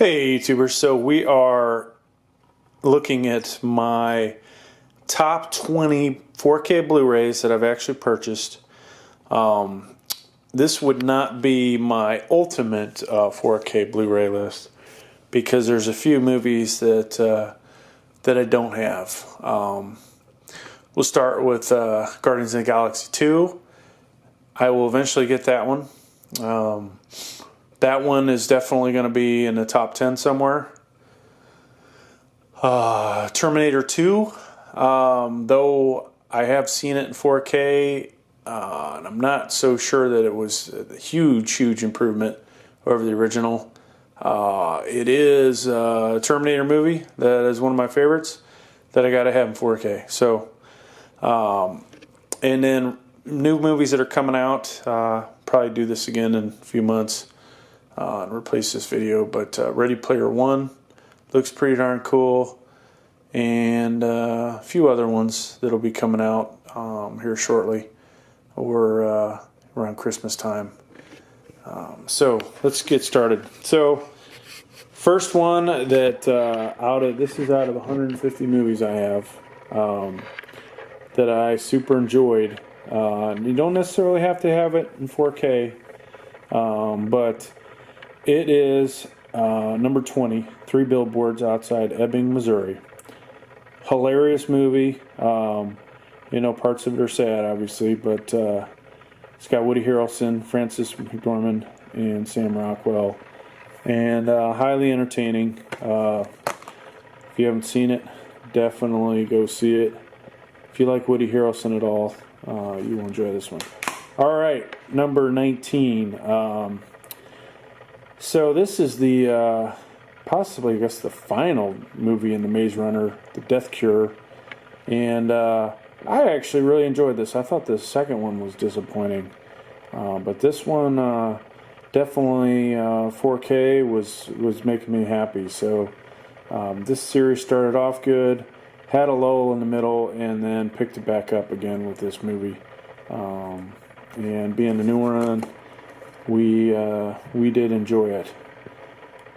Hey YouTubers, so we are looking at my top 20 4K Blu-rays that I've actually purchased. This would not be my ultimate 4K Blu-ray list because there's a few movies that I don't have. We'll start with Guardians of the Galaxy 2. I will eventually get that one. That one is definitely going to be in the top 10 somewhere. Terminator 2, though I have seen it in 4K, and I'm not so sure that it was a huge improvement over the original. It is a Terminator movie that is one of my favorites that I got to have in 4K. So, and then new movies that are coming out, probably do this again in a few months. And replace this video, but Ready Player One looks pretty darn cool, and a few other ones that'll be coming out here shortly or around Christmas time. So let's get started. So first one that this is out of 150 movies I have that I super enjoyed. You don't necessarily have to have it in 4K, but it is number 20, 3 Billboards Outside Epping, Missouri. Hilarious movie. Parts of it are sad, obviously, but it's got Woody Harrelson, Frances McDormand, and Sam Rockwell, and highly entertaining. If you haven't seen it, definitely go see it. If you like Woody Harrelson at all, you will enjoy this one. All right, number 19. So this is the possibly, I guess, the final movie in the Maze Runner, The Death Cure, and I actually really enjoyed this. I thought the second one was disappointing, but this one definitely 4K was making me happy. So this series started off good, had a lull in the middle, and then picked it back up again with this movie. And being the new run, we did enjoy it.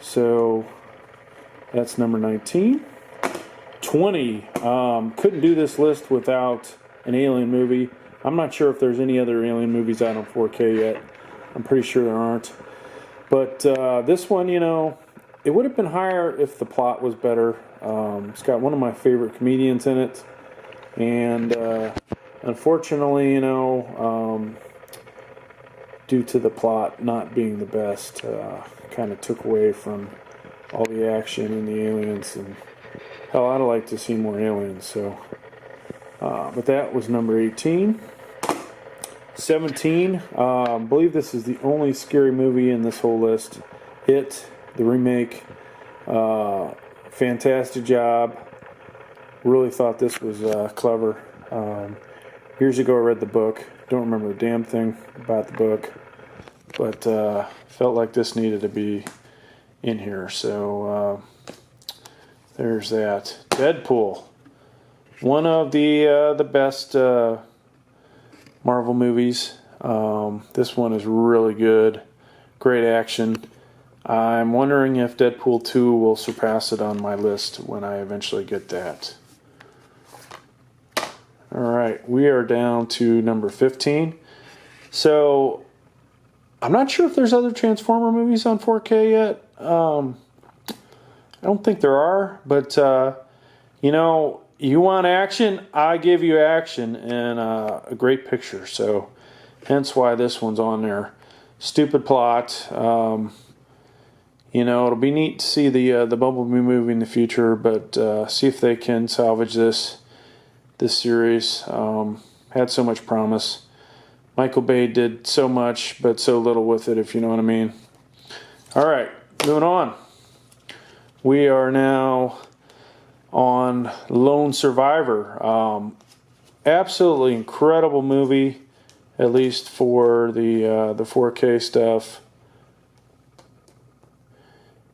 So that's number 19. 20. Couldn't do this list without an Alien movie. I'm not sure if there's any other Alien movies out on 4K yet. I'm pretty sure there aren't. But this one, it would have been higher if the plot was better. It's got one of my favorite comedians in it. And unfortunately, due to the plot not being the best, kind of took away from all the action and the aliens. And hell, I'd like to see more aliens. So, but that was number 18. 17. I believe this is the only scary movie in this whole list. It, the remake. Fantastic job. Really thought this was clever. Years ago I read the book. Don't remember a damn thing about the book, but felt like this needed to be in here. So there's that. Deadpool, one of the best Marvel movies. This one is really good. Great action. I'm wondering if Deadpool 2 will surpass it on my list when I eventually get that. Alright, we are down to number 15. So, I'm not sure if there's other Transformer movies on 4K yet. I don't think there are, but, you want action, I give you action, and a great picture. So, hence why this one's on there. Stupid plot. It'll be neat to see the Bumblebee movie in the future, but see if they can salvage this series. Had so much promise. Michael Bay did so much, but so little with it, if you know what I mean. All right, moving on. We are now on Lone Survivor. Absolutely incredible movie, at least for the 4K stuff.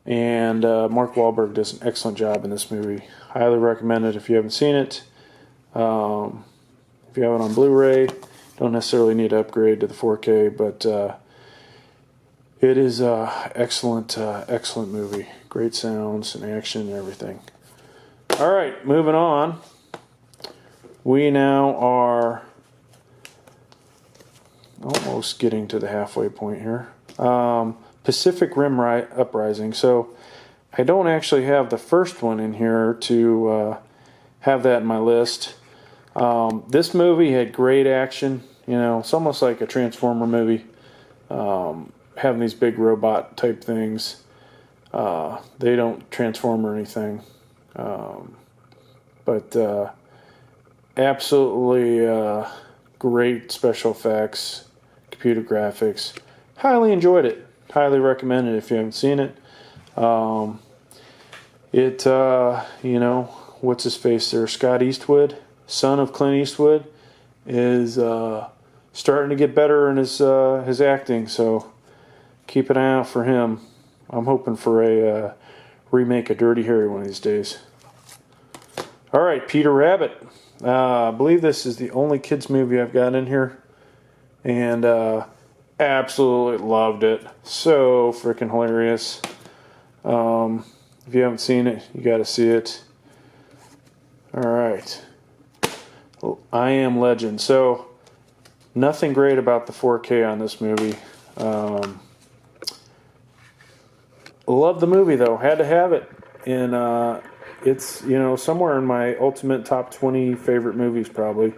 And Mark Wahlberg does an excellent job in this movie. Highly recommend it if you haven't seen it. If you have it on Blu-ray, don't necessarily need to upgrade to the 4K, but It is a excellent movie. Great sounds and action and everything. All right, moving on. We now are almost getting to the halfway point here. Pacific Rim Uprising. So I don't actually have the first one in here to have that in my list. This movie had great action. It's almost like a Transformer movie. Having these big robot type things. They don't transform or anything. But absolutely great special effects, computer graphics. Highly enjoyed it. Highly recommend it if you haven't seen it. What's his face there? Scott Eastwood, son of Clint Eastwood, is starting to get better in his acting. So keep an eye out for him. I'm hoping for a remake of Dirty Harry one of these days. All right, Peter Rabbit. I believe this is the only kids movie I've got in here, and absolutely loved it. So freaking hilarious. If you haven't seen it, you got to see it. All right. I Am Legend. So nothing great about the 4K on this movie. Love the movie though. Had to have it. And it's somewhere in my ultimate top 20 favorite movies probably,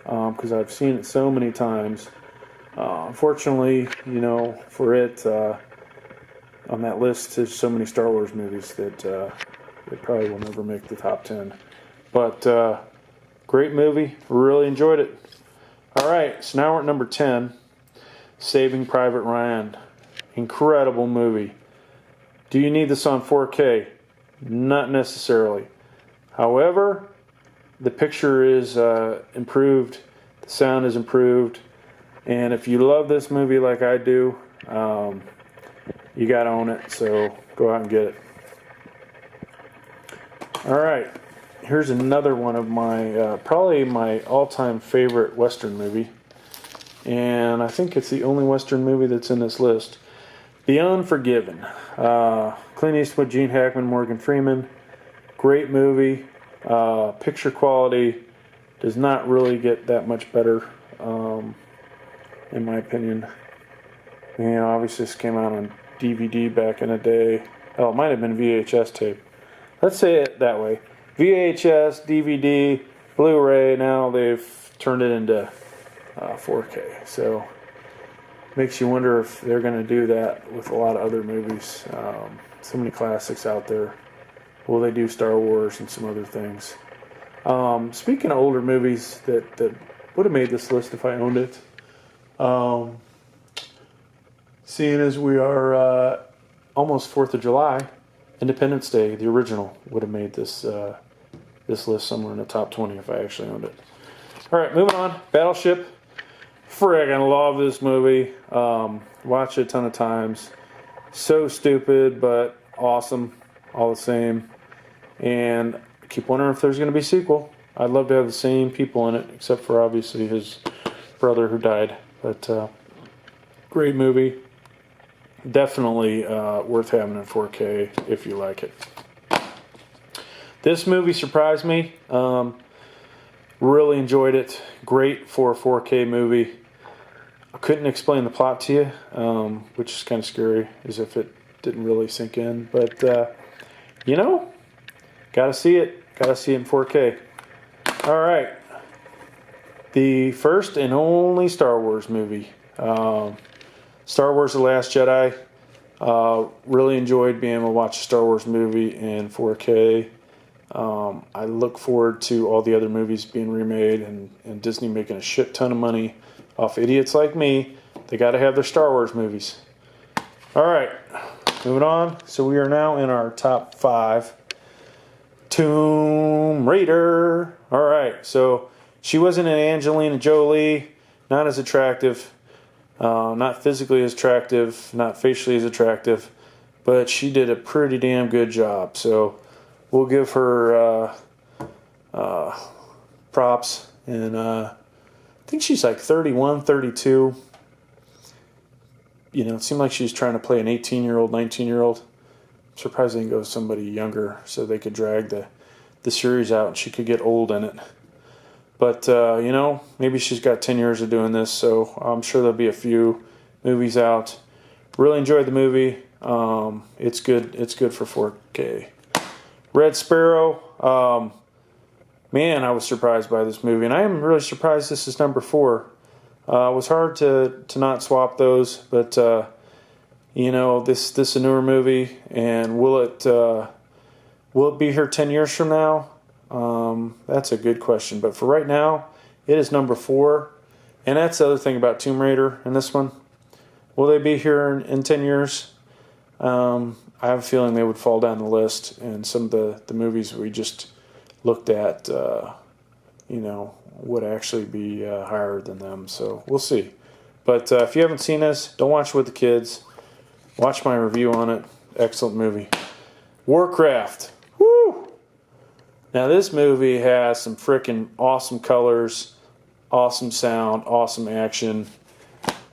because I've seen it so many times. Unfortunately, for it on that list, there's so many Star Wars movies that it probably will never make the top 10. But great movie. Really enjoyed it. All right, so now we're at number 10, Saving Private Ryan. Incredible movie. Do you need this on 4K? Not necessarily. However, the picture is improved, the sound is improved, and if you love this movie like I do, you got to own it, so go out and get it. All right, here's another one of my, probably my all-time favorite Western movie, and I think it's the only Western movie that's in this list. The Unforgiven. Clint Eastwood, Gene Hackman, Morgan Freeman. Great movie. Picture quality does not really get that much better, in my opinion. Obviously this came out on DVD back in the day. Oh, it might have been VHS tape. Let's say it that way. VHS, DVD, Blu-ray. Now they've turned it into 4K. So makes you wonder if they're going to do that with a lot of other movies. So many classics out there. Will they do Star Wars and some other things? Speaking of older movies that would have made this list if I owned it, seeing as we are almost 4th of July, Independence Day, the original, would have made this list somewhere in the top 20 if I actually owned it. All right, moving on. Battleship. Friggin' love this movie. Watched it a ton of times. So stupid, but awesome all the same. And I keep wondering if there's going to be a sequel. I'd love to have the same people in it, except for obviously his brother who died. But great movie. Definitely worth having in 4K if you like it. This movie surprised me. Really enjoyed it. Great for a 4K movie. I couldn't explain the plot to you, which is kind of scary, as if it didn't really sink in. But, gotta see it. Gotta see it in 4K. All right. The first and only Star Wars movie. Star Wars The Last Jedi. Really enjoyed being able to watch a Star Wars movie in 4K. I look forward to all the other movies being remade and Disney making a shit ton of money off idiots like me. They got to have their Star Wars movies. All right, moving on. So we are now in our top 5. Tomb Raider. All right, so she wasn't an Angelina Jolie, not as attractive, not physically as attractive, not facially as attractive, but she did a pretty damn good job. So we'll give her props, and I think she's like 31, 32. it seemed like she was trying to play an 18-year-old, 19-year-old. I'm surprised they didn't go with somebody younger so they could drag the series out and she could get old in it. But, maybe she's got 10 years of doing this, so I'm sure there'll be a few movies out. Really enjoyed the movie. It's good. It's good for 4K. Red Sparrow. Man, I was surprised by this movie, and I am really surprised this is number 4. It was hard to not swap those, but this is a newer movie, and will it be here 10 years from now? That's a good question, but for right now, it is number 4, and that's the other thing about Tomb Raider in this one. Will they be here in 10 years? I have a feeling they would fall down the list, and some of the movies we just looked at, would actually be higher than them. So we'll see. But if you haven't seen this, don't watch it with the kids. Watch my review on it. Excellent movie. Warcraft. Woo! Now this movie has some freaking awesome colors, awesome sound, awesome action.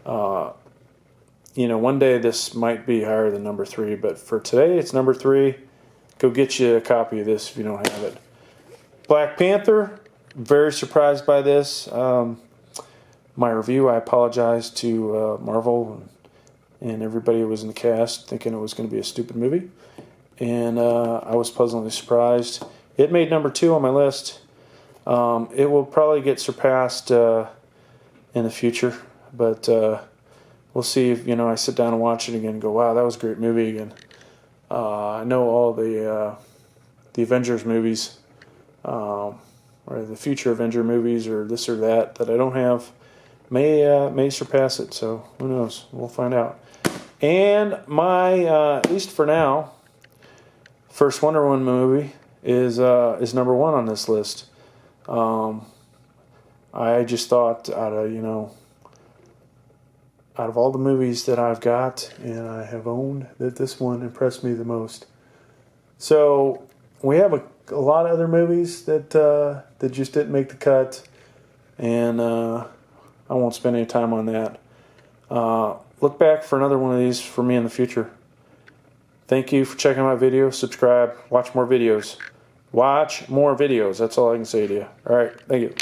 One day this might be higher than number 3, but for today it's number 3. Go get you a copy of this if you don't have it. Black Panther. Very surprised by this. My review, I apologize to Marvel and everybody who was in the cast, thinking it was going to be a stupid movie. And I was pleasantly surprised. It made number 2 on my list. It will probably get surpassed in the future, but we'll see if I sit down and watch it again and go, wow, that was a great movie again. I know all the Avengers movies, or the future Avenger movies, or this or that I don't have, may surpass it. So who knows? We'll find out. And my at least for now, first Wonder Woman movie is number 1 on this list. I just thought out of all the movies that I've got and I have owned, that this one impressed me the most. So we have a lot of other movies that just didn't make the cut, and I won't spend any time on that. Look back for another one of these for me in the future. Thank you for checking my video. Subscribe. Watch more videos. Watch more videos. That's all I can say to you. All right. Thank you.